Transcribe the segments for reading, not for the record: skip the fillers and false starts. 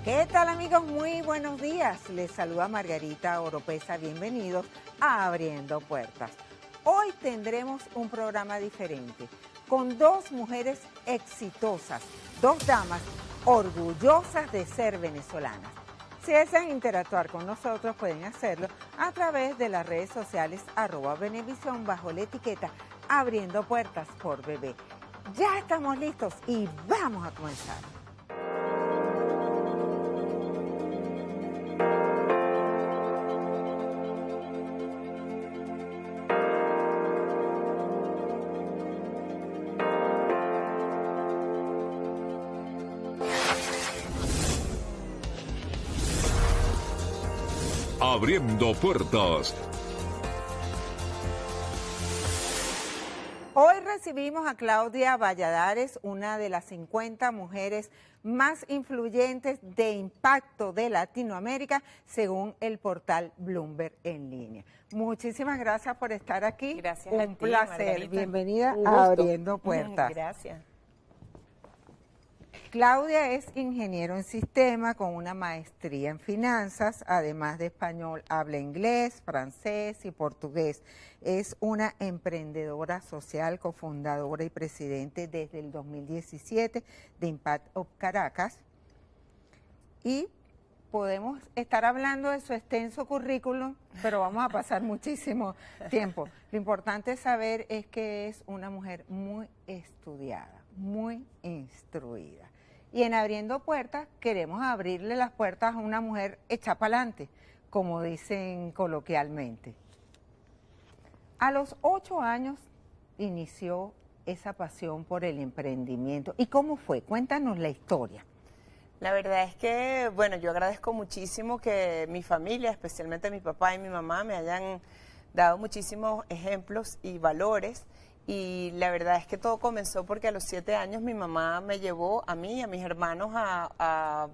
¿Qué tal, amigos? Muy buenos días. Les saluda Margarita Oropesa. Bienvenidos a Abriendo Puertas. Hoy tendremos un programa diferente, con dos mujeres exitosas, dos damas orgullosas de ser venezolanas. Si desean interactuar con nosotros, pueden hacerlo a través de las redes sociales @Venevisión bajo la etiqueta Abriendo Puertas por Bebé. Ya estamos listos y vamos a comenzar. Abriendo Puertas. Hoy recibimos a Claudia Valladares, una de las 50 mujeres más influyentes de impacto de Latinoamérica, según el portal Bloomberg en línea. Muchísimas gracias por estar aquí. Gracias Un a ti, placer. Margarita. Bienvenida Un a gusto. Abriendo Puertas. Gracias. Claudia es ingeniero en sistema con una maestría en finanzas, además de español, habla inglés, francés y portugués. Es una emprendedora social, cofundadora y presidente desde el 2017 de Impact of Caracas. Y podemos estar hablando de su extenso currículum, pero vamos a pasar muchísimo tiempo. Lo importante saber es que es una mujer muy estudiada, muy instruida. Y en Abriendo Puertas queremos abrirle las puertas a una mujer hecha pa'lante, como dicen coloquialmente. A los 8 años inició esa pasión por el emprendimiento. ¿Y cómo fue? Cuéntanos la historia. La verdad es que, bueno, yo agradezco muchísimo que mi familia, especialmente mi papá y mi mamá, me hayan dado muchísimos ejemplos y valores. Y la verdad es que todo comenzó porque a los 7 años mi mamá me llevó a mí y a mis hermanos a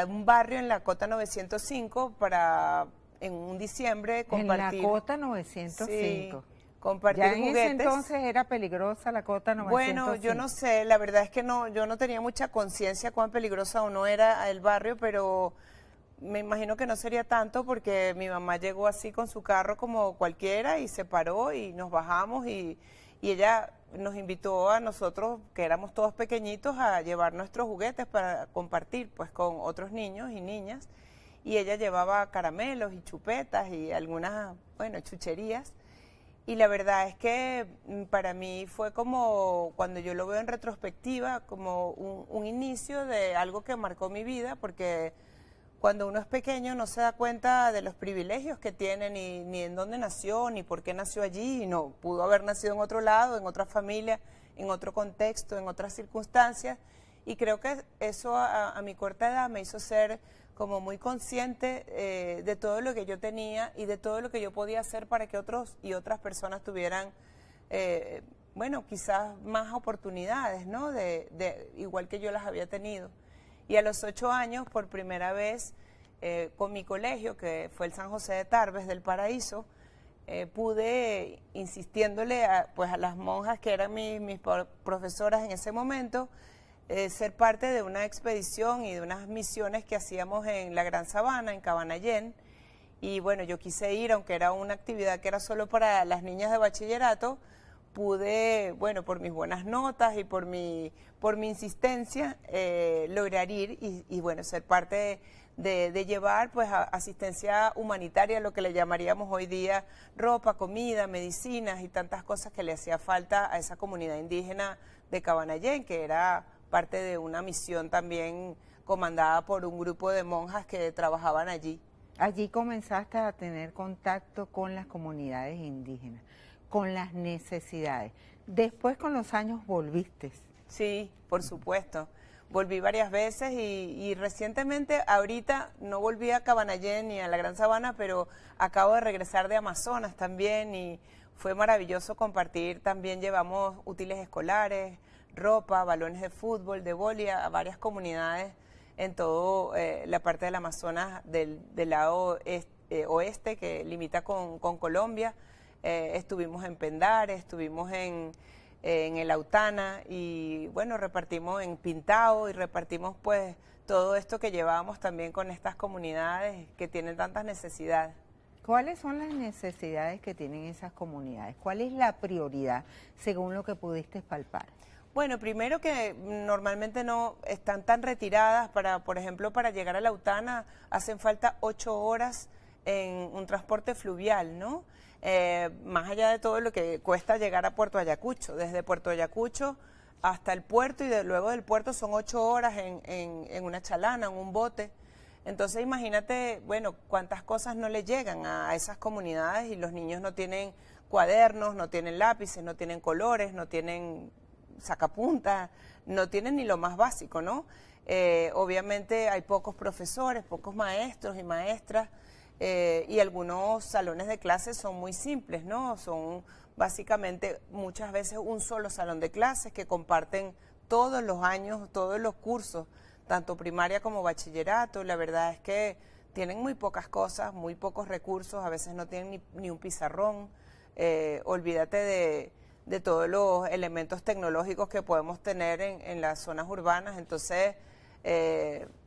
un barrio en la Cota 905 para, en un diciembre, compartir. En la Cota 905. Sí, compartir ya en juguetes. ese entonces era peligrosa la Cota 905. Bueno, yo no sé, la verdad es que yo no tenía mucha conciencia cuán peligrosa o no era el barrio, pero me imagino que no sería tanto porque mi mamá llegó así con su carro como cualquiera y se paró y nos bajamos y ella nos invitó a nosotros, que éramos todos pequeñitos, a llevar nuestros juguetes para compartir pues con otros niños y niñas. Y ella llevaba caramelos y chupetas y algunas, bueno, chucherías. Y la verdad es que para mí fue como, cuando yo lo veo en retrospectiva, como un inicio de algo que marcó mi vida, porque cuando uno es pequeño no se da cuenta de los privilegios que tiene, ni en dónde nació, ni por qué nació allí, y no pudo haber nacido en otro lado, en otra familia, en otro contexto, en otras circunstancias. Y creo que eso a mi corta edad me hizo ser como muy consciente de todo lo que yo tenía y de todo lo que yo podía hacer para que otros y otras personas tuvieran, bueno, quizás más oportunidades, ¿no? Igual que yo las había tenido. Y a los 8 años, por primera vez, con mi colegio, que fue el San José de Tarbes del Paraíso, pude, insistiéndole pues a las monjas que eran mis profesoras en ese momento, ser parte de una expedición y de unas misiones que hacíamos en la Gran Sabana, en Cabanallén. Y bueno, yo quise ir, aunque era una actividad que era solo para las niñas de bachillerato. Pude, bueno, por mis buenas notas y por mi insistencia, lograr ir y bueno, ser parte de llevar pues asistencia humanitaria, lo que le llamaríamos hoy día ropa, comida, medicinas y tantas cosas que le hacía falta a esa comunidad indígena de Cabanallén, que era parte de una misión también comandada por un grupo de monjas que trabajaban allí. Allí comenzaste a tener contacto con las comunidades indígenas, con las necesidades. Después, con los años, volviste. Sí, por supuesto. Volví varias veces y recientemente, ahorita no volví a Cabanallén ni a la Gran Sabana, pero acabo de regresar de Amazonas también y fue maravilloso compartir. También llevamos útiles escolares, ropa, balones de fútbol, de vóley a varias comunidades en todo la parte del Amazonas del lado oeste que limita con Colombia. Estuvimos en Pendare, estuvimos en en el Autana, y bueno, repartimos en Pintao y repartimos pues todo esto que llevábamos también con estas comunidades que tienen tantas necesidades. ¿Cuáles son las necesidades que tienen esas comunidades? ¿Cuál es la prioridad según lo que pudiste palpar? Bueno, primero que normalmente no están tan retiradas por ejemplo, para llegar a la Autana hacen falta 8 horas en un transporte fluvial, ¿no? Más allá de todo lo que cuesta llegar a Puerto Ayacucho. Desde Puerto Ayacucho hasta el puerto y luego del puerto son 8 horas en una chalana, en un bote. Entonces imagínate, bueno, cuántas cosas no le llegan a esas comunidades y los niños no tienen cuadernos, no tienen lápices, no tienen colores, no tienen sacapuntas, no tienen ni lo más básico, ¿no? Obviamente hay pocos profesores, pocos maestros y maestras y algunos salones de clases son muy simples, ¿no? Son básicamente muchas veces un solo salón de clases que comparten todos los años, todos los cursos, tanto primaria como bachillerato. La verdad es que tienen muy pocas cosas, muy pocos recursos, a veces no tienen ni un pizarrón. Olvídate de todos los elementos tecnológicos que podemos tener en las zonas urbanas. Entonces,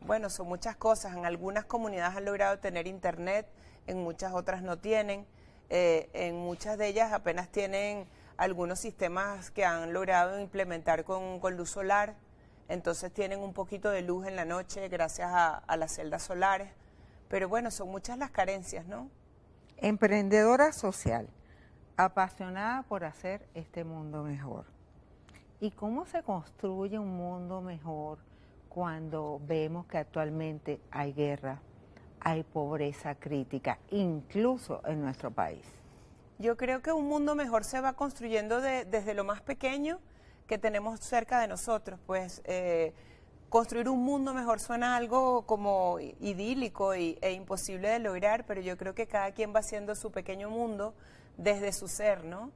bueno, son muchas cosas. En algunas comunidades han logrado tener internet, en muchas otras no tienen. En muchas de ellas apenas tienen algunos sistemas que han logrado implementar con luz solar. Entonces tienen un poquito de luz en la noche gracias a las celdas solares. Pero bueno, son muchas las carencias, ¿no? Emprendedora social, apasionada por hacer este mundo mejor. ¿Y cómo se construye un mundo mejor cuando vemos que actualmente hay guerra, hay pobreza crítica, incluso en nuestro país? Yo creo que un mundo mejor se va construyendo desde lo más pequeño que tenemos cerca de nosotros. Pues construir un mundo mejor suena algo como idílico e imposible de lograr, pero yo creo que cada quien va haciendo su pequeño mundo desde su ser, ¿no?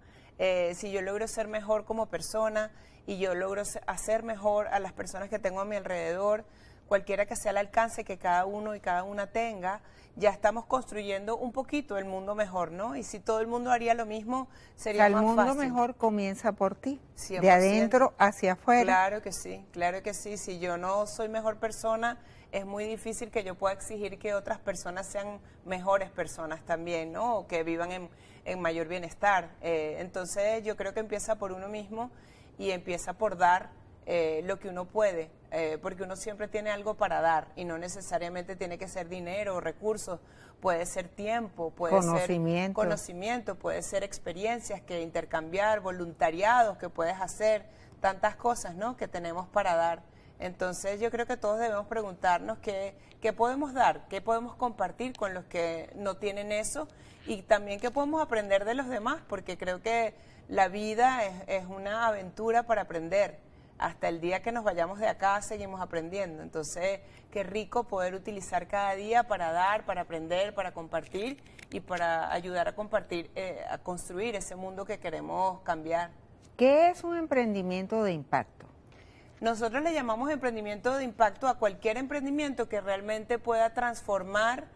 Si yo logro ser mejor como persona y yo logro hacer mejor a las personas que tengo a mi alrededor, cualquiera que sea el alcance que cada uno y cada una tenga, ya estamos construyendo un poquito el mundo mejor, ¿no? Y si todo el mundo haría lo mismo, sería más fácil. El mundo mejor comienza por ti, 100%. De adentro hacia afuera. Claro que sí, claro que sí. Si yo no soy mejor persona, es muy difícil que yo pueda exigir que otras personas sean mejores personas también, ¿no? O que vivan en mayor bienestar. Entonces yo creo que empieza por uno mismo y empieza por dar lo que uno puede, porque uno siempre tiene algo para dar y no necesariamente tiene que ser dinero o recursos, puede ser tiempo, puede ser conocimiento, puede ser experiencias que intercambiar, voluntariados que puedes hacer, tantas cosas, ¿no?, que tenemos para dar. Entonces yo creo que todos debemos preguntarnos qué podemos dar, qué podemos compartir con los que no tienen eso y también qué podemos aprender de los demás, porque creo que la vida es una aventura para aprender. Hasta el día que nos vayamos de acá seguimos aprendiendo. Entonces, qué rico poder utilizar cada día para dar, para aprender, para compartir y para ayudar a compartir, a construir ese mundo que queremos cambiar. ¿Qué es un emprendimiento de impacto? Nosotros le llamamos emprendimiento de impacto a cualquier emprendimiento que realmente pueda transformar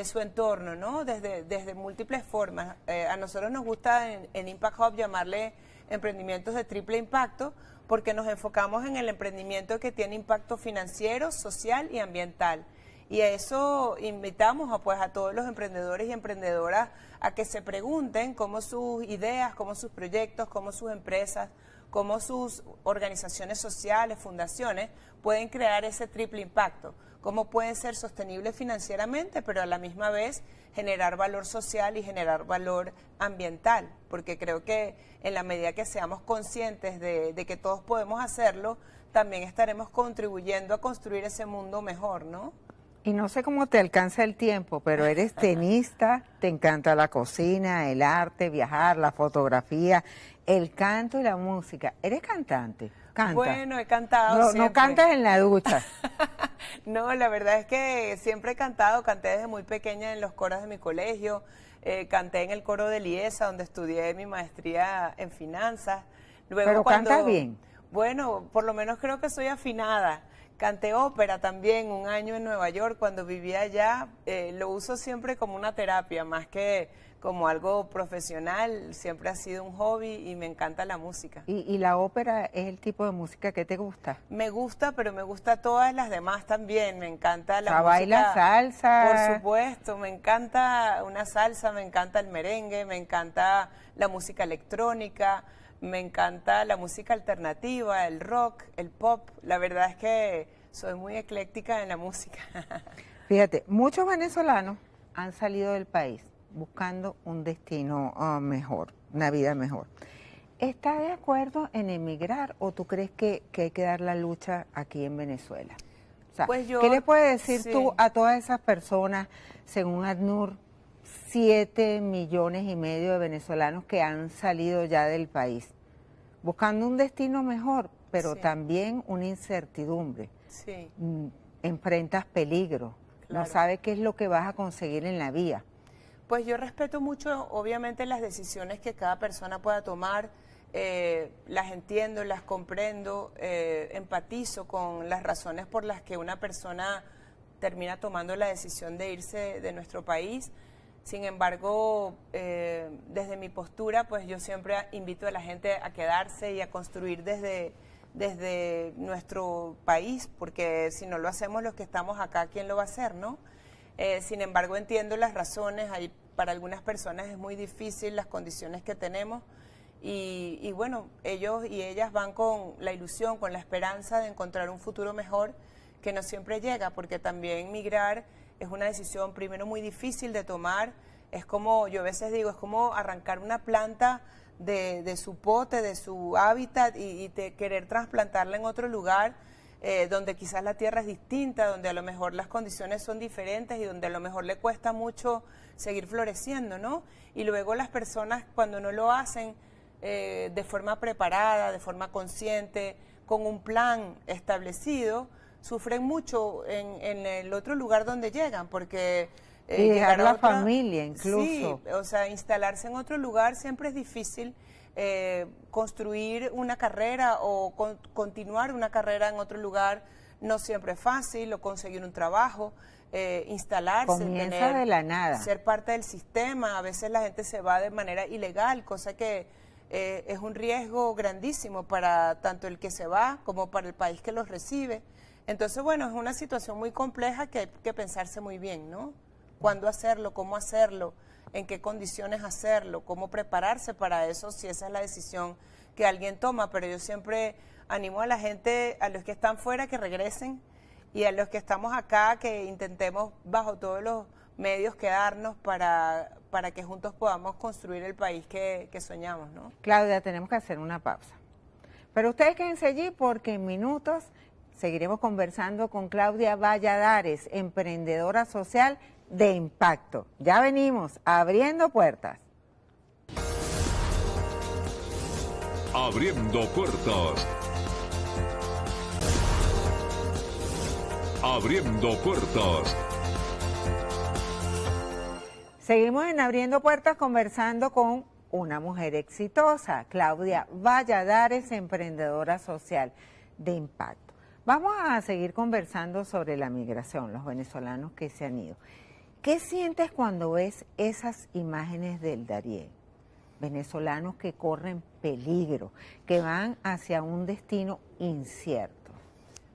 su entorno, ¿no? Desde múltiples formas. A nosotros nos gusta en Impact Hub llamarle emprendimientos de triple impacto, porque nos enfocamos en el emprendimiento que tiene impacto financiero, social y ambiental. Y a eso invitamos a todos los emprendedores y emprendedoras a que se pregunten cómo sus ideas, cómo sus proyectos, cómo sus empresas, cómo sus organizaciones sociales, fundaciones, pueden crear ese triple impacto. Cómo pueden ser sostenibles financieramente, pero a la misma vez generar valor social y generar valor ambiental, porque creo que en la medida que seamos conscientes de que todos podemos hacerlo, también estaremos contribuyendo a construir ese mundo mejor, ¿no? Y no sé cómo te alcanza el tiempo, pero eres tenista, te encanta la cocina, el arte, viajar, la fotografía, el canto y la música. ¿Eres cantante? ¿Canta? Bueno, he cantado no, siempre. No cantas en la ducha. No, la verdad es que siempre he cantado, canté desde muy pequeña en los coros de mi colegio, canté en el coro de Liesa, donde estudié mi maestría en finanzas. Luego, pero cantas bien. Bueno, por lo menos creo que soy afinada. Canté ópera también un año en Nueva York cuando vivía allá. Lo uso siempre como una terapia, más que como algo profesional, siempre ha sido un hobby y me encanta la música. ¿Y la ópera es el tipo de música que te gusta? Me gusta, pero me gusta todas las demás también. Me encanta la música. ¿Baila salsa? Por supuesto, me encanta una salsa, me encanta el merengue, me encanta la música electrónica, me encanta la música alternativa, el rock, el pop. La verdad es que soy muy ecléctica en la música. Fíjate, muchos venezolanos han salido del país buscando un destino mejor, una vida mejor. ¿Estás de acuerdo en emigrar o tú crees que hay que dar la lucha aquí en Venezuela? O sea, Pues yo, ¿qué le puedes decir sí. tú a todas esas personas, según ACNUR, 7,5 millones de venezolanos que han salido ya del país, buscando un destino mejor, pero Sí. también una incertidumbre? Sí, Enfrentas peligro, no Claro. sabes qué es lo que vas a conseguir en la vía. pues yo respeto mucho, obviamente, las decisiones que cada persona pueda tomar. Las entiendo, las comprendo, empatizo con las razones por las que una persona termina tomando la decisión de irse de nuestro país. Sin embargo, desde mi postura, pues yo siempre invito a la gente a quedarse y a construir desde nuestro país, porque si no lo hacemos los que estamos acá, ¿quién lo va a hacer, no? Sin embargo, entiendo las razones. Para algunas personas es muy difícil las condiciones que tenemos y bueno, ellos y ellas van con la ilusión, con la esperanza de encontrar un futuro mejor que no siempre llega, porque también migrar es una decisión primero muy difícil de tomar. Es como, yo a veces digo, es como arrancar una planta de su pote, de su hábitat y querer trasplantarla en otro lugar. Donde quizás la tierra es distinta, donde a lo mejor las condiciones son diferentes y donde a lo mejor le cuesta mucho seguir floreciendo, ¿no? Y luego las personas, cuando no lo hacen de forma preparada, de forma consciente, con un plan establecido, sufren mucho en el otro lugar donde llegan, porque... y dejar la familia incluso. Sí, o sea, instalarse en otro lugar siempre es difícil. Construir una carrera o continuar una carrera en otro lugar no siempre es fácil, o conseguir un trabajo, instalarse, Comienza de la nada. ser parte del sistema. A veces la gente se va de manera ilegal, cosa que es un riesgo grandísimo para tanto el que se va como para el país que los recibe. Entonces, bueno, es una situación muy compleja que hay que pensarse muy bien, ¿no? ¿Cuándo hacerlo? ¿Cómo hacerlo? ¿En qué condiciones hacerlo? ¿Cómo prepararse para eso si esa es la decisión que alguien toma? Pero yo siempre animo a la gente, a los que están fuera, que regresen, y a los que estamos acá, que intentemos bajo todos los medios quedarnos para que juntos podamos construir el país que soñamos, ¿no? Claudia, tenemos que hacer una pausa. Pero ustedes quédense allí porque en minutos seguiremos conversando con Claudia Valladares, emprendedora social de impacto. Ya venimos, abriendo puertas. Abriendo puertas. Abriendo puertas. Seguimos en Abriendo Puertas conversando con una mujer exitosa, Claudia Valladares, emprendedora social de impacto. Vamos a seguir conversando sobre la migración, los venezolanos que se han ido. ¿Qué sientes cuando ves esas imágenes del Darién? Venezolanos que corren peligro, que van hacia un destino incierto.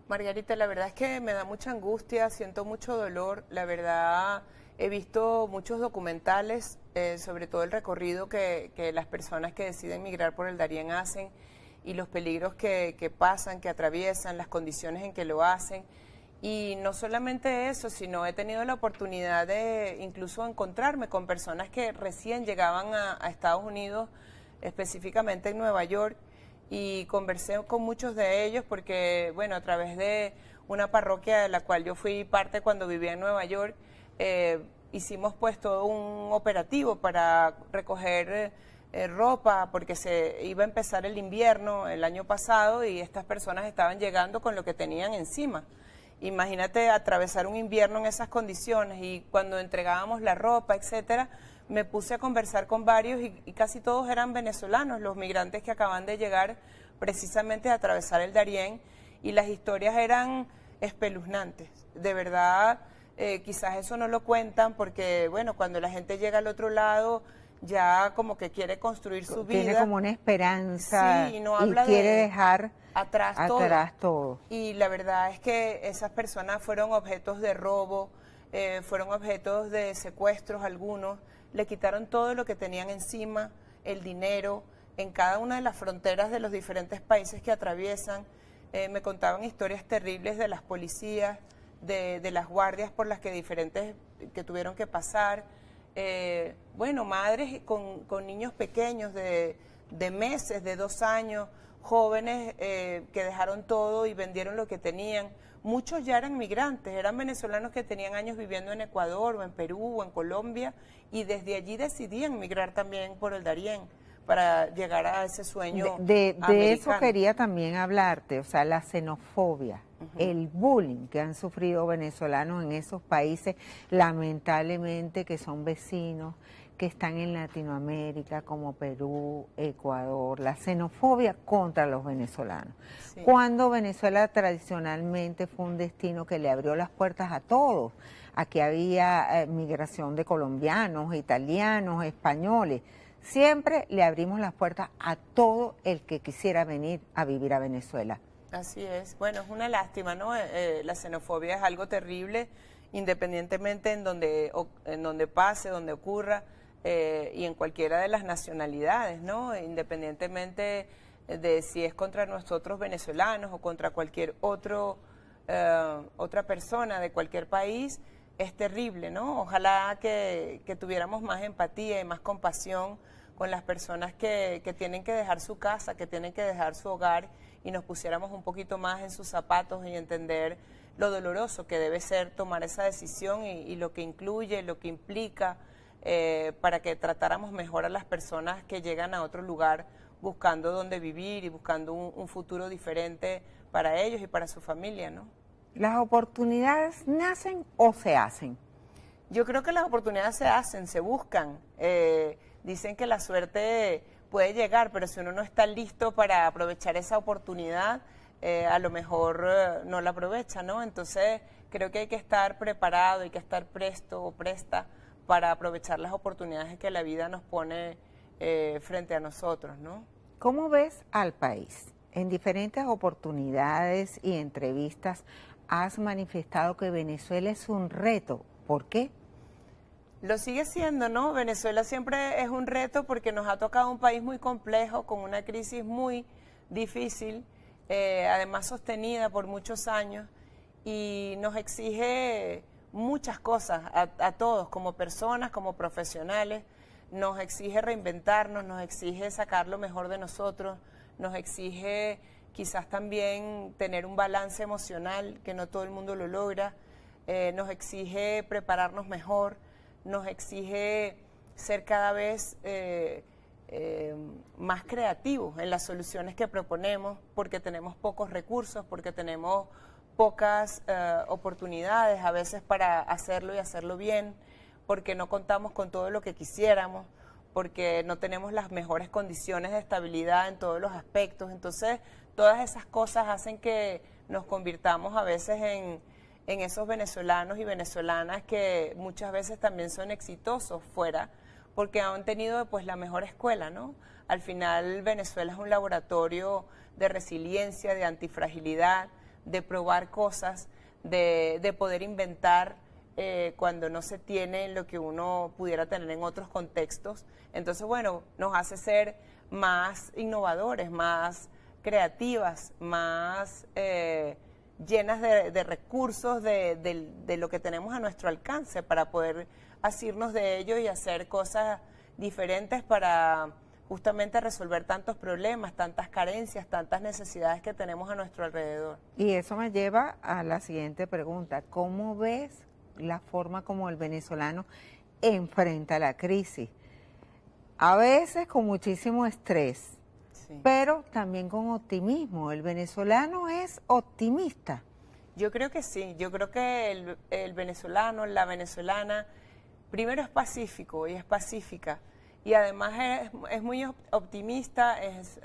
Margarita, la verdad es que me da mucha angustia, siento mucho dolor. La verdad, he visto muchos documentales, sobre todo el recorrido que las personas que deciden migrar por el Darién hacen y los peligros que pasan, que atraviesan, las condiciones en que lo hacen. Y no solamente eso, sino he tenido la oportunidad de incluso encontrarme con personas que recién llegaban a Estados Unidos, específicamente en Nueva York, y conversé con muchos de ellos porque, bueno, a través de una parroquia de la cual yo fui parte cuando vivía en Nueva York, hicimos pues todo un operativo para recoger ropa, porque se iba a empezar el invierno el año pasado y estas personas estaban llegando con lo que tenían encima. Imagínate atravesar un invierno en esas condiciones, y cuando entregábamos la ropa, etcétera, me puse a conversar con varios y casi todos eran venezolanos, los migrantes que acaban de llegar precisamente a atravesar el Darién, y las historias eran espeluznantes. De verdad, quizás eso no lo cuentan porque, bueno, cuando la gente llega al otro lado ya como que quiere construir su vida. Tiene como una esperanza sí, y no habla quiere de dejar atrás todo. Y la verdad es que esas personas fueron objetos de robo, fueron objetos de secuestros algunos, le quitaron todo lo que tenían encima, el dinero, en cada una de las fronteras de los diferentes países que atraviesan. Me contaban historias terribles de las policías, de las guardias por las que tuvieron que pasar. Bueno, madres con niños pequeños de meses, de 2 años, jóvenes que dejaron todo y vendieron lo que tenían. Muchos ya eran migrantes, eran venezolanos que tenían años viviendo en Ecuador o en Perú o en Colombia y desde allí decidían migrar también por el Darién para llegar a ese sueño de eso americano. quería también hablarte, o sea, la xenofobia, el bullying que han sufrido venezolanos en esos países, lamentablemente que son vecinos, que están en Latinoamérica como Perú, Ecuador, la xenofobia contra los venezolanos. Sí. Cuando Venezuela tradicionalmente fue un destino que le abrió las puertas a todos, aquí había migración de colombianos, italianos, españoles. Siempre le abrimos las puertas a todo el que quisiera venir a vivir a Venezuela. Así es. Bueno, es una lástima, ¿no? La xenofobia es algo terrible, independientemente en donde pase, donde ocurra, y en cualquiera de las nacionalidades, ¿no? Independientemente de si es contra nosotros venezolanos o contra cualquier otra persona de cualquier país, es terrible, ¿no? Ojalá que tuviéramos más empatía y más compasión con las personas que tienen que dejar su casa, que tienen que dejar su hogar y nos pusiéramos un poquito más en sus zapatos y entender lo doloroso que debe ser tomar esa decisión y lo que incluye, lo que implica, para que tratáramos mejor a las personas que llegan a otro lugar buscando dónde vivir y buscando un futuro diferente para ellos y para su familia, ¿no? ¿Las oportunidades nacen o se hacen? Yo creo que las oportunidades se hacen, se buscan. Dicen que la suerte puede llegar, pero si uno no está listo para aprovechar esa oportunidad, a lo mejor no la aprovecha, ¿no? Entonces creo que hay que estar preparado, hay que estar presto o presta para aprovechar las oportunidades que la vida nos pone frente a nosotros, ¿no? ¿Cómo ves al país? En diferentes oportunidades y entrevistas has manifestado que Venezuela es un reto. ¿Por qué? Lo sigue siendo, ¿no? Venezuela siempre es un reto porque nos ha tocado un país muy complejo, con una crisis muy difícil, además sostenida por muchos años, y nos exige muchas cosas a todos, como personas, como profesionales. Nos exige reinventarnos, nos exige sacar lo mejor de nosotros, nos exige quizás también tener un balance emocional, que no todo el mundo lo logra, nos exige prepararnos mejor, nos exige ser cada vez más creativos en las soluciones que proponemos, porque tenemos pocos recursos, porque tenemos pocas oportunidades a veces para hacerlo y hacerlo bien, porque no contamos con todo lo que quisiéramos, porque no tenemos las mejores condiciones de estabilidad en todos los aspectos. Entonces, todas esas cosas hacen que nos convirtamos a veces en esos venezolanos y venezolanas que muchas veces también son exitosos fuera, porque han tenido pues la mejor escuela, ¿no? Al final Venezuela es un laboratorio de resiliencia, de antifragilidad, de probar cosas, de poder inventar cuando no se tiene lo que uno pudiera tener en otros contextos. Entonces, bueno, nos hace ser más innovadores, más creativas, más llenas de recursos, de lo que tenemos a nuestro alcance para poder asirnos de ello y hacer cosas diferentes para justamente resolver tantos problemas, tantas carencias, tantas necesidades que tenemos a nuestro alrededor. Y eso me lleva a la siguiente pregunta. ¿Cómo ves la forma como el venezolano enfrenta la crisis? A veces con muchísimo estrés, Sí. pero también con optimismo. El venezolano es optimista. Yo creo que sí, yo creo que el venezolano, la venezolana, primero es pacífico y es pacífica, y además es muy optimista, es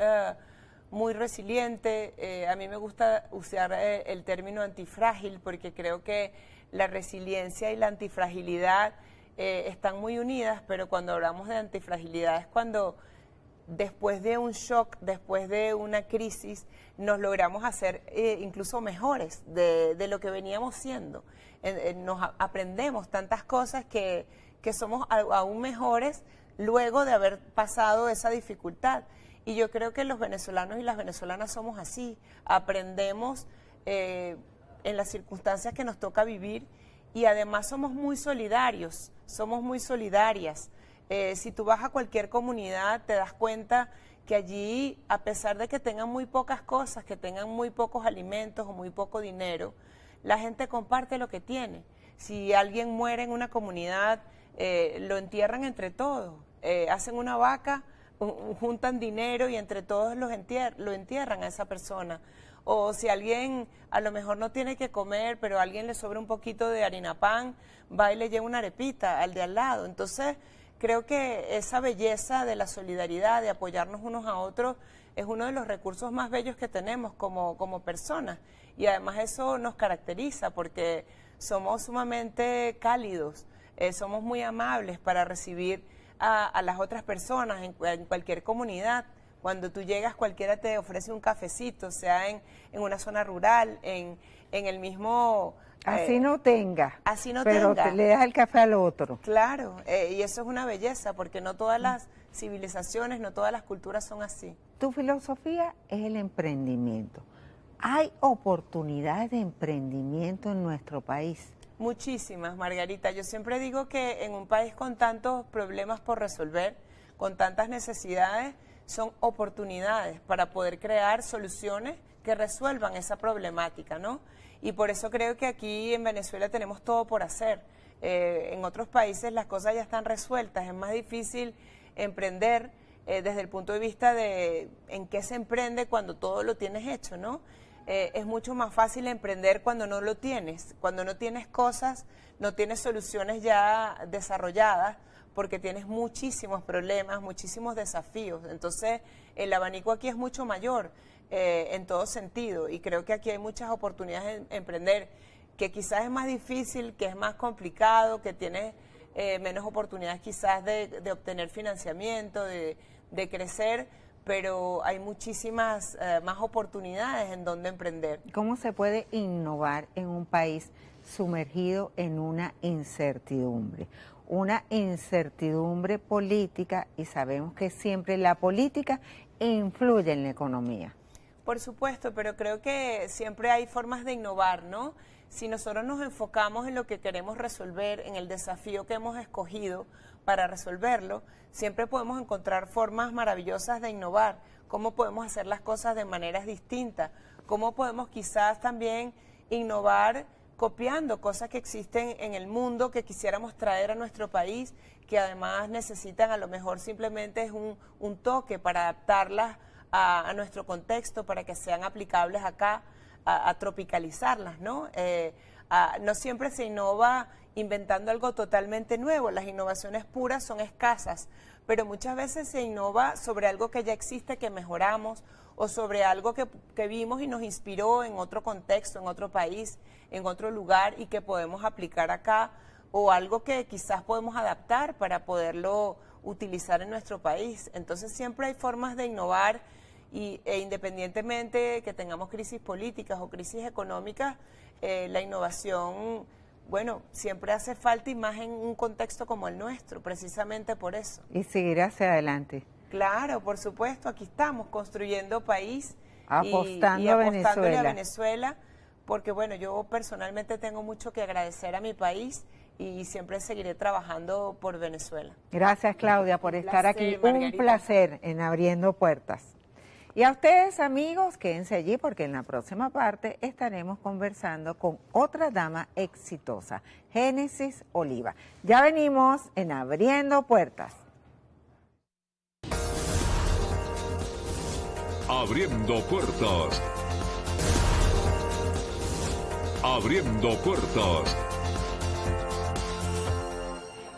muy resiliente. A mí me gusta usar el término antifrágil porque creo que la resiliencia y la antifragilidad están muy unidas, pero cuando hablamos de antifragilidad es cuando después de un shock, después de una crisis, nos logramos hacer incluso mejores de lo que veníamos siendo. Aprendemos tantas cosas que somos aún mejores luego de haber pasado esa dificultad. Y yo creo que los venezolanos y las venezolanas somos así, aprendemos en las circunstancias que nos toca vivir y además somos muy solidarios, somos muy solidarias. Si tú vas a cualquier comunidad te das cuenta que allí, a pesar de que tengan muy pocas cosas, que tengan muy pocos alimentos o muy poco dinero, la gente comparte lo que tiene. Si alguien muere en una comunidad, lo entierran entre todos, hacen una vaca, juntan dinero y entre todos lo entierran a esa persona. O si alguien a lo mejor no tiene que comer, pero a alguien le sobra un poquito de harina pan, va y le lleva una arepita al de al lado. Entonces, creo que esa belleza de la solidaridad, de apoyarnos unos a otros, es uno de los recursos más bellos que tenemos como personas. Y además eso nos caracteriza porque somos sumamente cálidos, somos muy amables para recibir a las otras personas en cualquier comunidad. Cuando tú llegas, cualquiera te ofrece un cafecito, sea en una zona rural, en el mismo... Así no tenga, pero te le das el café al otro. Claro, y eso es una belleza, porque no todas las civilizaciones, no todas las culturas son así. Tu filosofía es el emprendimiento. ¿Hay oportunidades de emprendimiento en nuestro país? Muchísimas, Margarita. Yo siempre digo que en un país con tantos problemas por resolver, con tantas necesidades, son oportunidades para poder crear soluciones que resuelvan esa problemática, ¿no? Y por eso creo que aquí en Venezuela tenemos todo por hacer. En otros países las cosas ya están resueltas, es más difícil emprender desde el punto de vista de en qué se emprende cuando todo lo tienes hecho, ¿no? Es mucho más fácil emprender cuando no lo tienes, cuando no tienes cosas, no tienes soluciones ya desarrolladas, porque tienes muchísimos problemas, muchísimos desafíos. Entonces, el abanico aquí es mucho mayor en todo sentido y creo que aquí hay muchas oportunidades de emprender, que quizás es más difícil, que es más complicado, que tienes menos oportunidades quizás de obtener financiamiento, de crecer, pero hay muchísimas más oportunidades en donde emprender. ¿Cómo se puede innovar en un país sumergido en una incertidumbre? Una incertidumbre política, y sabemos que siempre la política influye en la economía. Por supuesto, pero creo que siempre hay formas de innovar, ¿no? Si nosotros nos enfocamos en lo que queremos resolver, en el desafío que hemos escogido para resolverlo, siempre podemos encontrar formas maravillosas de innovar. Cómo podemos hacer las cosas de maneras distintas, cómo podemos quizás también innovar copiando cosas que existen en el mundo que quisiéramos traer a nuestro país, que además necesitan a lo mejor simplemente es un toque para adaptarlas a nuestro contexto, para que sean aplicables acá, a tropicalizarlas, ¿no? No siempre se innova inventando algo totalmente nuevo, las innovaciones puras son escasas, pero muchas veces se innova sobre algo que ya existe, que mejoramos, o sobre algo que vimos y nos inspiró en otro contexto, en otro país, en otro lugar y que podemos aplicar acá, o algo que quizás podemos adaptar para poderlo utilizar en nuestro país. Entonces siempre hay formas de innovar e independientemente que tengamos crisis políticas o crisis económicas, la innovación, bueno, siempre hace falta y más en un contexto como el nuestro, precisamente por eso. Y seguir hacia adelante. Claro, por supuesto, aquí estamos construyendo país apostando a Venezuela, porque bueno, yo personalmente tengo mucho que agradecer a mi país y siempre seguiré trabajando por Venezuela. Gracias, Claudia, por estar aquí. Un placer en Abriendo Puertas. Y a ustedes, amigos, quédense allí porque en la próxima parte estaremos conversando con otra dama exitosa, Génesis Oliva. Ya venimos en Abriendo Puertas. Abriendo Puertas. Abriendo Puertas.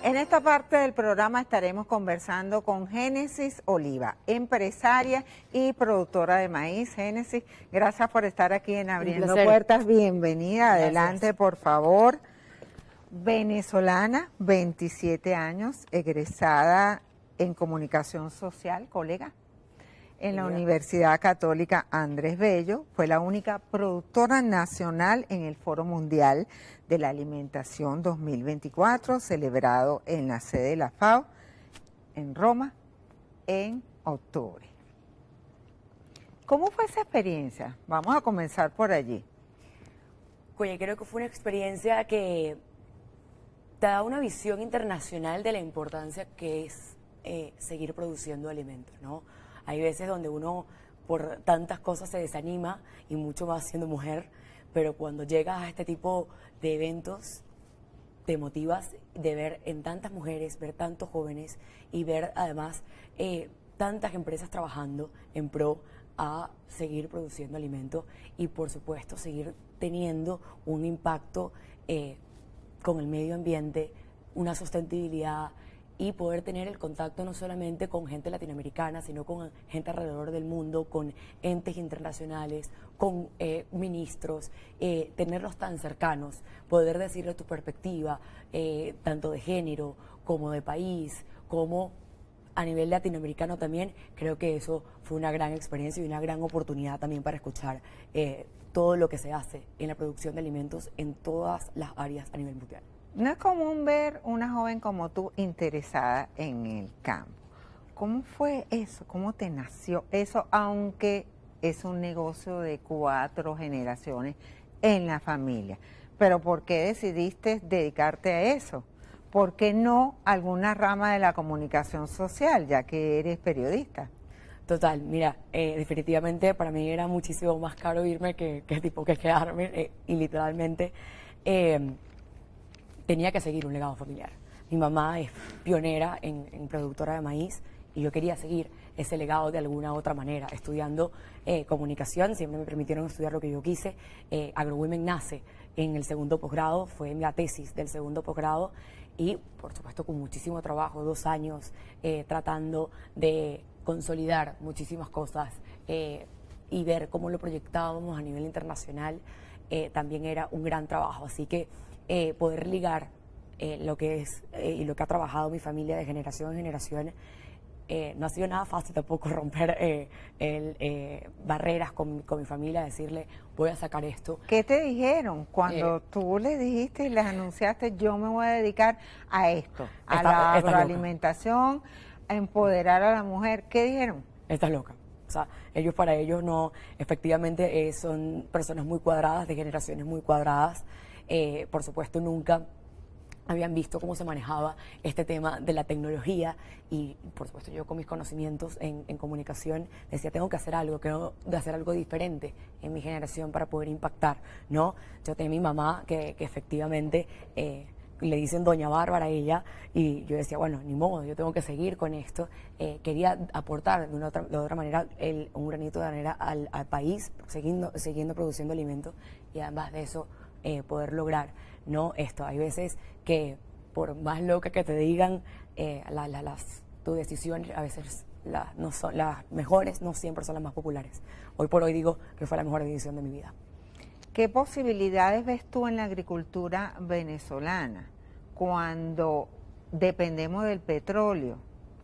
En esta parte del programa estaremos conversando con Génesis Oliva, empresaria y productora de maíz. Génesis, gracias por estar aquí en Abriendo Puertas. Bienvenida, adelante por favor. Venezolana, 27 años, egresada en comunicación social, colega, en la Universidad Católica Andrés Bello. Fue la única productora nacional en el Foro Mundial de la Alimentación 2024, celebrado en la sede de la FAO, en Roma, en octubre. ¿Cómo fue esa experiencia? Vamos a comenzar por allí. Oye, creo que fue una experiencia que te da una visión internacional de la importancia que es seguir produciendo alimentos, ¿no? Hay veces donde uno por tantas cosas se desanima, y mucho más siendo mujer, pero cuando llegas a este tipo de eventos te motivas de ver en tantas mujeres, ver tantos jóvenes y ver además tantas empresas trabajando en pro a seguir produciendo alimentos y por supuesto seguir teniendo un impacto con el medio ambiente, una sostenibilidad y poder tener el contacto no solamente con gente latinoamericana, sino con gente alrededor del mundo, con entes internacionales, con ministros, tenerlos tan cercanos, poder decirle tu perspectiva, tanto de género como de país, como a nivel latinoamericano también. Creo que eso fue una gran experiencia y una gran oportunidad también para escuchar todo lo que se hace en la producción de alimentos en todas las áreas a nivel mundial. No es común ver una joven como tú interesada en el campo. ¿Cómo fue eso? ¿Cómo te nació eso? Aunque es un negocio de 4 generaciones en la familia. Pero ¿por qué decidiste dedicarte a eso? ¿Por qué no alguna rama de la comunicación social, ya que eres periodista? Total, mira, definitivamente para mí era muchísimo más caro irme que quedarme, y literalmente tenía que seguir un legado familiar. Mi mamá es pionera en productora de maíz y yo quería seguir ese legado de alguna otra manera, estudiando comunicación. Siempre me permitieron estudiar lo que yo quise. AgroWomen nace en el segundo posgrado, fue la tesis del segundo posgrado y por supuesto con muchísimo trabajo, 2 años tratando de consolidar muchísimas cosas y ver cómo lo proyectábamos a nivel internacional, también era un gran trabajo. Así que poder ligar lo que es y lo que ha trabajado mi familia de generación en generación, no ha sido nada fácil tampoco romper barreras con mi familia, decirle voy a sacar esto. ¿Qué te dijeron cuando tú les dijiste y les anunciaste yo me voy a dedicar a esto, a la agroalimentación, a empoderar a la mujer? ¿Qué dijeron? Estás loca. O sea, para ellos no, efectivamente son personas muy cuadradas, de generaciones muy cuadradas. Por supuesto nunca habían visto cómo se manejaba este tema de la tecnología y por supuesto yo con mis conocimientos en comunicación decía tengo que hacer algo, de hacer algo diferente en mi generación para poder impactar, ¿no? Yo tenía mi mamá que efectivamente le dicen Doña Bárbara a ella y yo decía bueno, ni modo, yo tengo que seguir con esto. Quería aportar de otra manera un granito de arena al país, siguiendo produciendo alimentos y además de eso poder lograr, ¿no? Esto, hay veces que por más loca que te digan, tus decisiones a veces no son las mejores, no siempre son las más populares. Hoy por hoy digo que fue la mejor decisión de mi vida. ¿Qué posibilidades ves tú en la agricultura venezolana cuando dependemos del petróleo?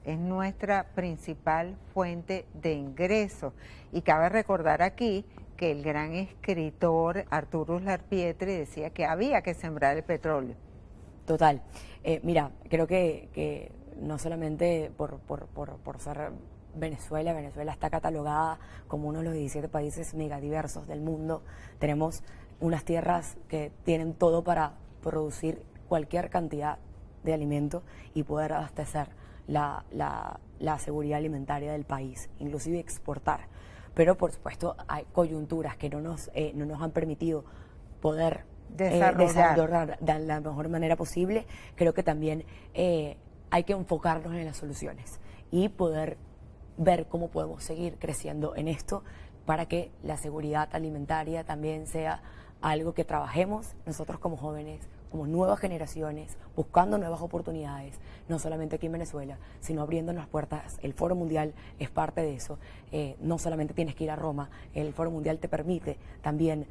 Es nuestra principal fuente de ingresos y cabe recordar aquí que el gran escritor Arturo Uslar Pietri decía que había que sembrar el petróleo. Total. Mira, creo que no solamente por ser Venezuela está catalogada como uno de los 17 países megadiversos del mundo. Tenemos unas tierras que tienen todo para producir cualquier cantidad de alimento y poder abastecer la seguridad alimentaria del país, inclusive exportar. Pero por supuesto hay coyunturas que no nos han permitido poder desarrollar de la mejor manera posible. Creo que también hay que enfocarnos en las soluciones y poder ver cómo podemos seguir creciendo en esto para que la seguridad alimentaria también sea algo que trabajemos nosotros como jóvenes, como nuevas generaciones, buscando nuevas oportunidades, no solamente aquí en Venezuela, sino abriéndonos las puertas. El Foro Mundial es parte de eso. No solamente tienes que ir a Roma, el Foro Mundial te permite también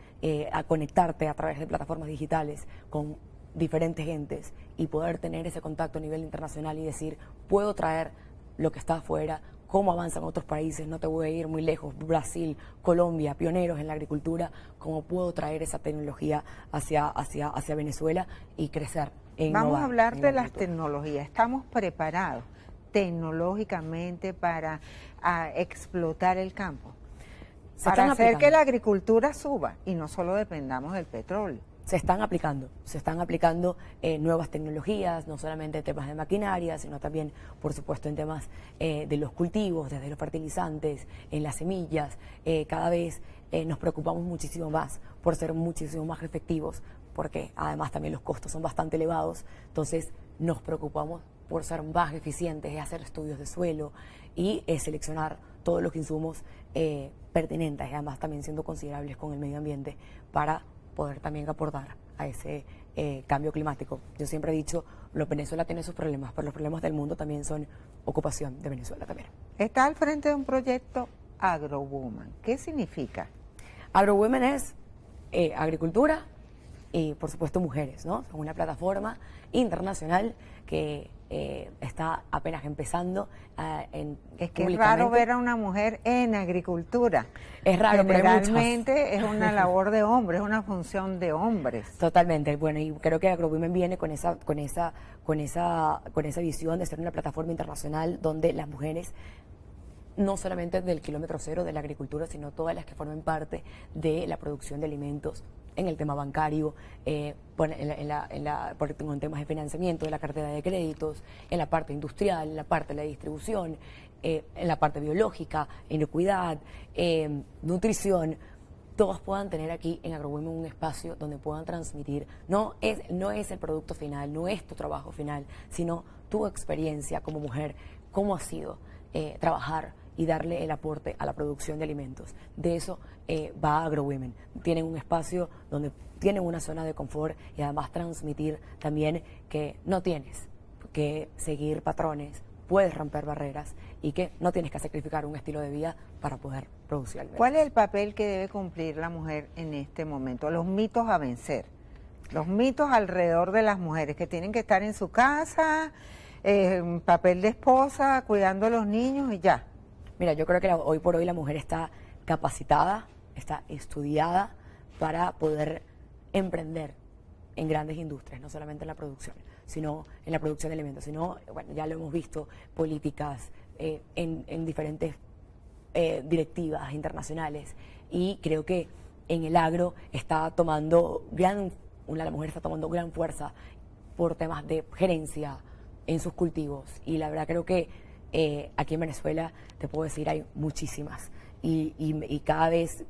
a conectarte a través de plataformas digitales con diferentes gentes y poder tener ese contacto a nivel internacional y decir, puedo traer lo que está afuera, cómo avanzan otros países, no te voy a ir muy lejos, Brasil, Colombia, pioneros en la agricultura, cómo puedo traer esa tecnología hacia Venezuela y crecer e innovar. Vamos a hablar en de la las agricultura. tecnologías. ¿Estamos preparados tecnológicamente para explotar el campo? Se Para están hacer que aplicando. la agricultura suba y no solo dependamos del petróleo. Se están aplicando nuevas tecnologías, no solamente en temas de maquinaria, sino también, por supuesto, en temas de los cultivos, desde los fertilizantes, en las semillas. Cada vez nos preocupamos muchísimo más por ser muchísimo más efectivos, porque además también los costos son bastante elevados, entonces nos preocupamos por ser más eficientes, hacer estudios de suelo y seleccionar todos los insumos pertinentes, y además también siendo considerables con el medio ambiente para poder también aportar a ese cambio climático. Yo siempre he dicho, Venezuela tiene sus problemas, pero los problemas del mundo también son ocupación de Venezuela también. Está al frente de un proyecto AgroWoman. ¿Qué significa? AgroWomen es agricultura y, por supuesto, mujeres, ¿no? Son una plataforma internacional que está apenas empezando Es que es raro ver a una mujer en agricultura. Es raro, pero hay muchas. Generalmente es una labor de hombres, es una función de hombres. Totalmente, bueno, y creo que AgroWomen viene con esa visión de ser una plataforma internacional donde las mujeres, no solamente del kilómetro cero de la agricultura, sino todas las que formen parte de la producción de alimentos, en el tema bancario, en temas de financiamiento, de la cartera de créditos, en la parte industrial, en la parte de la distribución, en la parte biológica, inocuidad, nutrición, todos puedan tener aquí en AgroWomen un espacio donde puedan transmitir. No es el producto final, no es tu trabajo final, sino tu experiencia como mujer, cómo ha sido trabajar y darle el aporte a la producción de alimentos. De eso va AgroWomen. Tienen un espacio donde tienen una zona de confort y además transmitir también que no tienes que seguir patrones, puedes romper barreras y que no tienes que sacrificar un estilo de vida para poder producir alimentos. ¿Cuál es el papel que debe cumplir la mujer en este momento? Los mitos a vencer. Los mitos alrededor de las mujeres que tienen que estar en su casa, papel de esposa, cuidando a los niños y ya. Mira, yo creo que hoy por hoy la mujer está capacitada, está estudiada para poder emprender en grandes industrias, no solamente en la producción, sino en la producción de alimentos, sino, bueno, ya lo hemos visto, políticas en diferentes directivas internacionales, y creo que en el agro está tomando la mujer está tomando gran fuerza por temas de gerencia en sus cultivos, y la verdad creo que aquí en Venezuela, te puedo decir, hay muchísimas. Y cada vez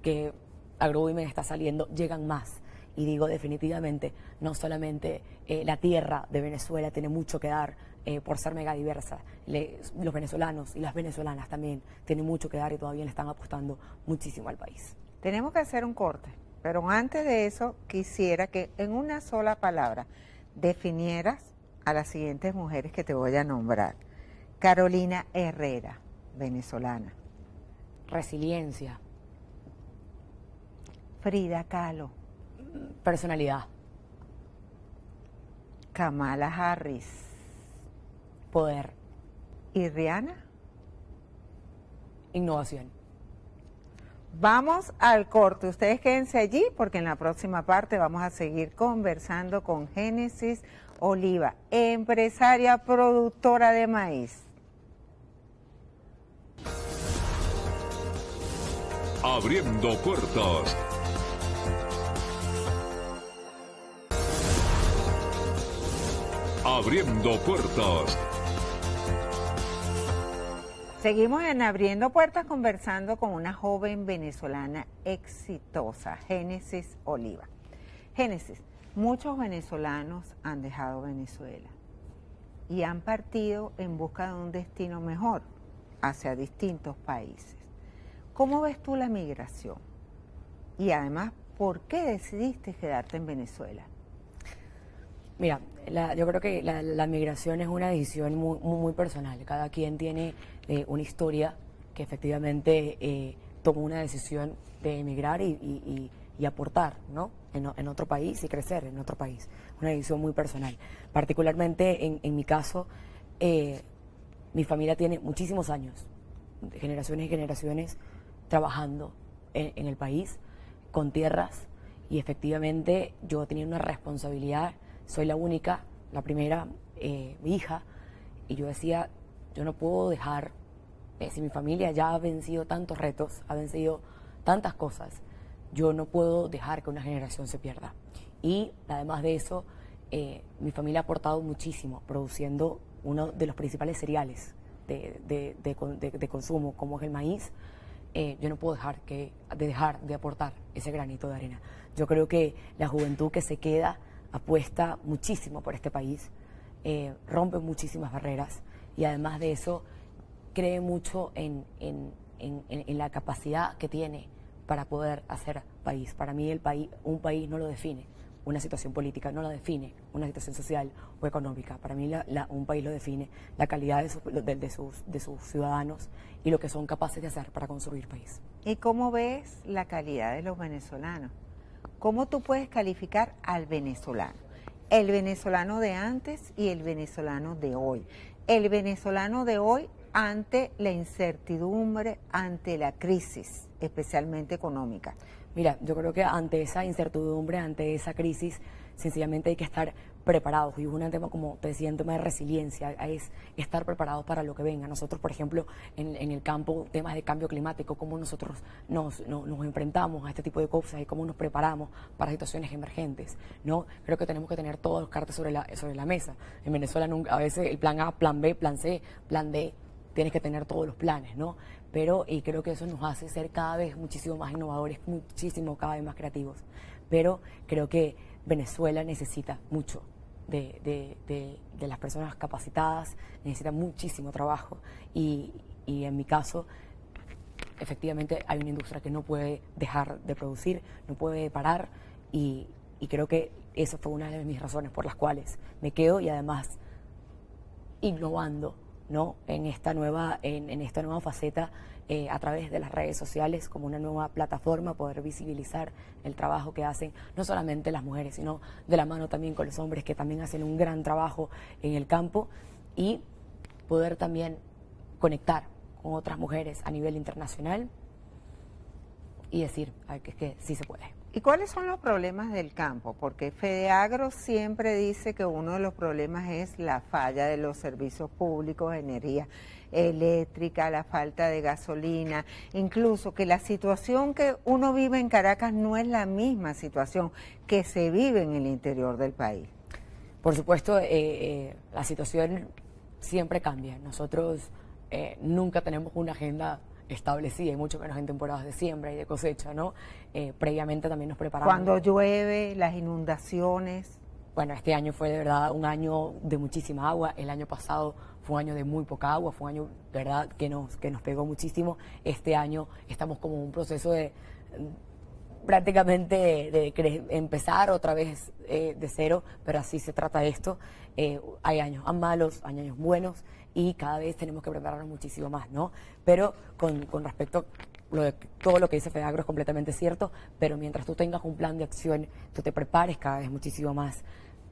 que AgroWomen está saliendo, llegan más. Y digo definitivamente, no solamente la tierra de Venezuela tiene mucho que dar por ser mega diversa. Los venezolanos y las venezolanas también tienen mucho que dar y todavía le están apostando muchísimo al país. Tenemos que hacer un corte, pero antes de eso quisiera que en una sola palabra definieras a las siguientes mujeres que te voy a nombrar. Carolina Herrera, venezolana. Resiliencia. Frida Kahlo. Personalidad. Kamala Harris. Poder. ¿Y Rihanna? Innovación. Vamos al corte. Ustedes quédense allí porque en la próxima parte vamos a seguir conversando con Génesis Oliva, empresaria productora de maíz. Abriendo puertas. Abriendo puertas. Seguimos en Abriendo Puertas conversando con una joven venezolana exitosa, Génesis Oliva. Génesis, muchos venezolanos han dejado Venezuela y han partido en busca de un destino mejor hacia distintos países. ¿Cómo ves tú la migración? Y además por qué decidiste quedarte en Venezuela. Mira, yo creo que la migración es una decisión muy personal. Cada quien tiene una historia que efectivamente tomó una decisión de emigrar y aportar, ¿no? En otro país y crecer en otro país. Una decisión muy personal. Particularmente en mi caso, mi familia tiene muchísimos años, generaciones y generaciones, trabajando en el país, con tierras, y efectivamente yo tenía una responsabilidad. Soy la única, la primera hija, y yo decía, yo no puedo dejar, si mi familia ya ha vencido tantos retos, ha vencido tantas cosas, yo no puedo dejar que una generación se pierda. Y además de eso, mi familia ha aportado muchísimo, produciendo uno de los principales cereales de consumo, como es el maíz. Yo no puedo dejar de aportar ese granito de arena. Yo creo que la juventud que se queda apuesta muchísimo por este país, rompe muchísimas barreras, y además de eso cree mucho en la capacidad que tiene para poder hacer país. Para mí un país no lo define una situación política, no lo define una situación social o económica. Para mí un país lo define la calidad de sus ciudadanos y lo que son capaces de hacer para construir país. ¿Y cómo ves la calidad de los venezolanos? ¿Cómo tú puedes calificar al venezolano? El venezolano de antes y el venezolano de hoy. El venezolano de hoy ante la incertidumbre, ante la crisis, especialmente económica. Mira, yo creo que ante esa incertidumbre, ante esa crisis, sencillamente hay que estar preparados. Y es un tema, como te decía, un tema de resiliencia, es estar preparados para lo que venga. Nosotros, por ejemplo, en el campo, temas de cambio climático, cómo nosotros nos enfrentamos a este tipo de cosas y cómo nos preparamos para situaciones emergentes, ¿no? Creo que tenemos que tener todas las cartas sobre la mesa. En Venezuela a veces el plan A, plan B, plan C, plan D, tienes que tener todos los planes, ¿no? Y creo que eso nos hace ser cada vez muchísimo más innovadores, cada vez más creativos. Pero creo que Venezuela necesita mucho de las personas capacitadas, necesita muchísimo trabajo, y en mi caso, efectivamente hay una industria que no puede dejar de producir, no puede parar, y creo que esa fue una de mis razones por las cuales me quedo, y además innovando, ¿no? en esta nueva faceta, a través de las redes sociales, como una nueva plataforma, poder visibilizar el trabajo que hacen no solamente las mujeres, sino de la mano también con los hombres, que también hacen un gran trabajo en el campo, y poder también conectar con otras mujeres a nivel internacional y decir que sí se puede. ¿Y cuáles son los problemas del campo? Porque FEDEAGRO siempre dice que uno de los problemas es la falla de los servicios públicos, energía eléctrica, la falta de gasolina, incluso que la situación que uno vive en Caracas no es la misma situación que se vive en el interior del país. Por supuesto, la situación siempre cambia. Nosotros nunca tenemos una agenda establecida, y mucho menos en temporadas de siembra y de cosecha, ¿no? Previamente también nos preparamos. Cuando llueve, las inundaciones. Bueno, este año fue de verdad un año de muchísima agua. El año pasado fue un año de muy poca agua, fue un año de verdad que nos pegó muchísimo. Este año estamos como en un proceso de prácticamente de empezar otra vez de cero, pero así se trata esto. Hay años malos, hay años buenos, y cada vez tenemos que prepararnos muchísimo más, ¿no? Pero con respecto a todo lo que dice FEDEAGRO es completamente cierto, pero mientras tú tengas un plan de acción, tú te prepares cada vez muchísimo más,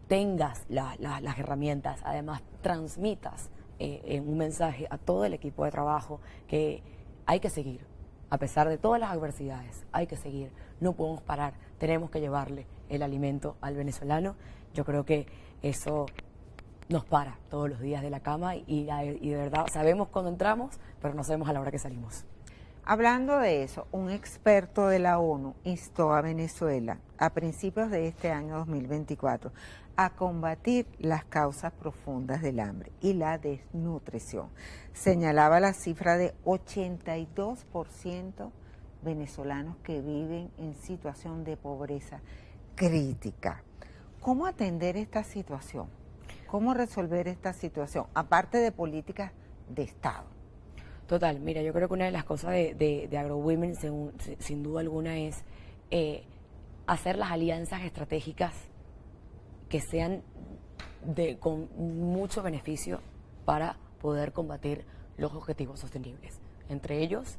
tengas las herramientas, además transmitas un mensaje a todo el equipo de trabajo que hay que seguir, a pesar de todas las adversidades, hay que seguir, no podemos parar, tenemos que llevarle el alimento al venezolano. Yo creo que eso nos para todos los días de la cama, y de verdad sabemos cuando entramos, pero no sabemos a la hora que salimos. Hablando de eso, un experto de la ONU instó a Venezuela a principios de este año 2024 a combatir las causas profundas del hambre y la desnutrición. Señalaba la cifra de 82% venezolanos que viven en situación de pobreza crítica. ¿Cómo atender esta situación? ¿Cómo resolver esta situación, aparte de políticas de Estado? Total, mira, yo creo que una de las cosas de AgroWomen, sin duda alguna, es hacer las alianzas estratégicas que sean con mucho beneficio para poder combatir los objetivos sostenibles. Entre ellos,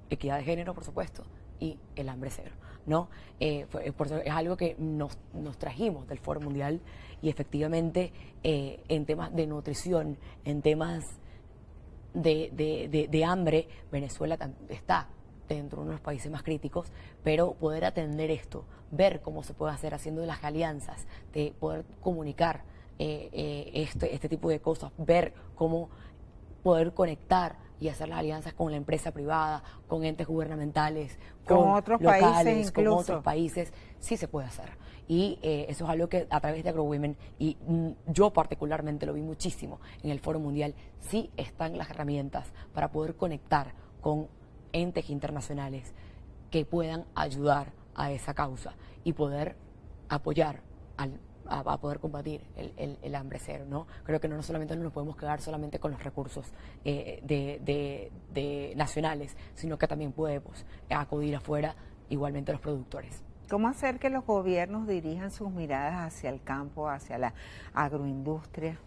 equidad de género, por supuesto, y el hambre cero, ¿no? Por eso es algo que nos trajimos del Foro Mundial y efectivamente en temas de nutrición, en temas de hambre, Venezuela está dentro de uno de los países más críticos, pero poder atender esto, ver cómo se puede hacer haciendo las alianzas, de poder comunicar este tipo de cosas, ver cómo poder conectar y hacer las alianzas con la empresa privada, con entes gubernamentales, con otros locales, países con incluso. otros países, sí se puede hacer. Y eso es algo que a través de AgroWomen, y yo particularmente lo vi muchísimo en el Foro Mundial, sí están las herramientas para poder conectar con entes internacionales que puedan ayudar a esa causa y poder apoyar a poder combatir el hambre cero, ¿no? Creo que no solamente nos podemos quedar solamente con los recursos nacionales, sino que también podemos acudir afuera igualmente a los productores. ¿Cómo hacer que los gobiernos dirijan sus miradas hacia el campo, hacia la agroindustria?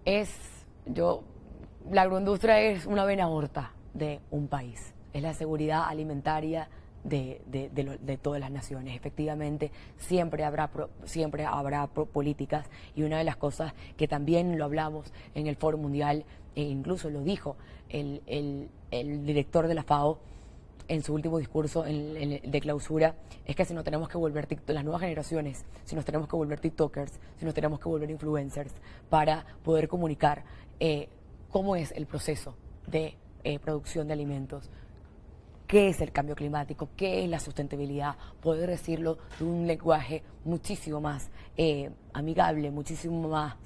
La agroindustria es una vena aorta de un país, es la seguridad alimentaria de todas las naciones. Efectivamente, siempre habrá políticas, y una de las cosas que también lo hablamos en el Foro Mundial, e incluso lo dijo el director de la FAO en su último discurso de clausura, es que si nos tenemos que volver las nuevas generaciones, si nos tenemos que volver tiktokers, si nos tenemos que volver influencers para poder comunicar cómo es el proceso de producción de alimentos, qué es el cambio climático, qué es la sustentabilidad, poder decirlo de un lenguaje muchísimo más amigable, muchísimo más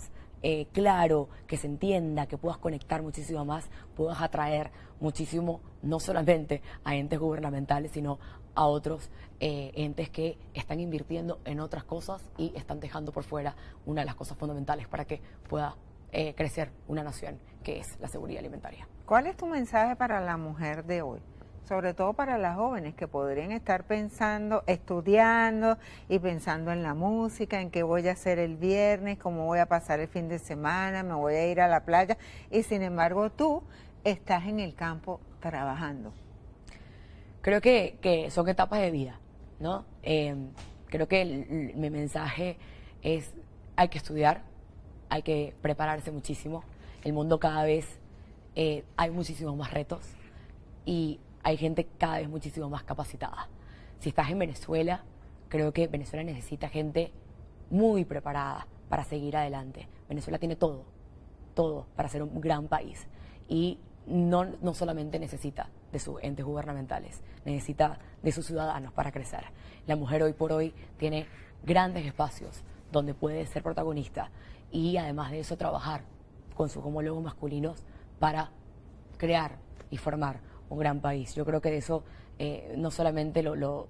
claro, que se entienda, que puedas conectar muchísimo más, puedas atraer muchísimo, no solamente a entes gubernamentales, sino a otros entes que están invirtiendo en otras cosas y están dejando por fuera una de las cosas fundamentales para que pueda crecer una nación, que es la seguridad alimentaria. ¿Cuál es tu mensaje para la mujer de hoy? Sobre todo para las jóvenes que podrían estar pensando, estudiando y pensando en la música, en qué voy a hacer el viernes, cómo voy a pasar el fin de semana, me voy a ir a la playa, y sin embargo tú estás en el campo trabajando. Creo que son etapas de vida, ¿no? Creo que mi mensaje es: hay que estudiar, hay que prepararse muchísimo. El mundo cada vez hay muchísimos más retos y hay gente cada vez muchísimo más capacitada. Si estás en Venezuela, creo que Venezuela necesita gente muy preparada para seguir adelante. Venezuela tiene todo para ser un gran país. Y no solamente necesita de sus entes gubernamentales, necesita de sus ciudadanos para crecer. La mujer hoy por hoy tiene grandes espacios donde puede ser protagonista y además de eso trabajar con sus homólogos masculinos para crear y formar un gran país. Yo creo que de eso no solamente lo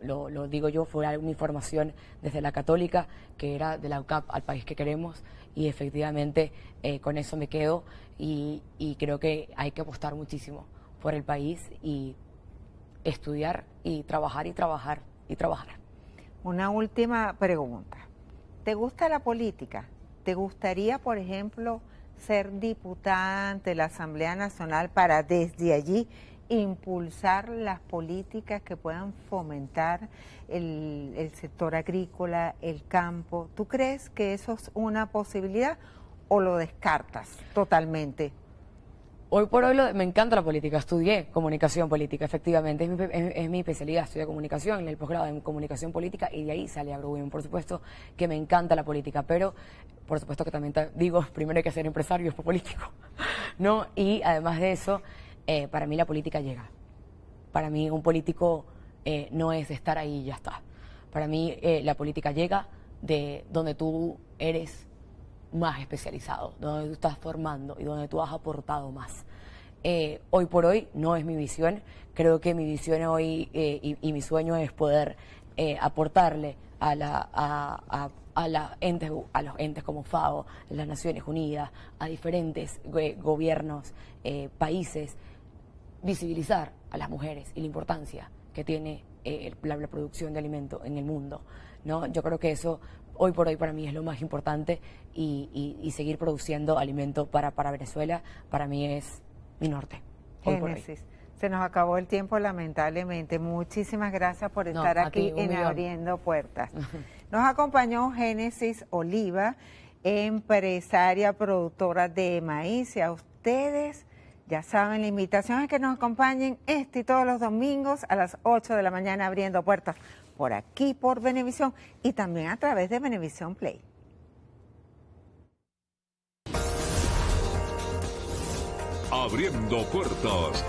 digo yo, fue mi formación desde la católica, que era de la UCAP al país que queremos, y efectivamente con eso me quedo y creo que hay que apostar muchísimo por el país y estudiar y trabajar y trabajar y trabajar. Una última pregunta. ¿Te gusta la política? ¿Te gustaría, por ejemplo, ser diputada ante la Asamblea Nacional para desde allí impulsar las políticas que puedan fomentar el sector agrícola, el campo? ¿Tú crees que eso es una posibilidad o lo descartas totalmente? Hoy por hoy me encanta la política, estudié comunicación política, efectivamente, es mi especialidad, estudié comunicación, en el posgrado en comunicación política, y de ahí sale AgroWomen. Por supuesto que me encanta la política, pero por supuesto que también digo, primero hay que ser empresario, después político, ¿no? Y además de eso, para mí la política llega. Para mí un político no es estar ahí y ya está. Para mí la política llega de donde tú eres más especializado, donde tú estás formando y donde tú has aportado más. Hoy por hoy no es mi visión. Creo que mi visión hoy y mi sueño es poder aportarle a los entes como FAO, las Naciones Unidas, a diferentes gobiernos, países, visibilizar a las mujeres y la importancia que tiene la producción de alimento en el mundo, ¿no? Yo creo que eso hoy por hoy para mí es lo más importante y seguir produciendo alimento para Venezuela para mí es mi norte. Hoy por hoy. Génesis, se nos acabó el tiempo lamentablemente. Muchísimas gracias por estar aquí en Abriendo Puertas. Nos acompañó Génesis Oliva, empresaria productora de maíz. Y a ustedes, ya saben, la invitación es que nos acompañen y todos los domingos a las 8 de la mañana Abriendo Puertas, por aquí, por Venevisión y también a través de Venevisión Play. Abriendo Puertas.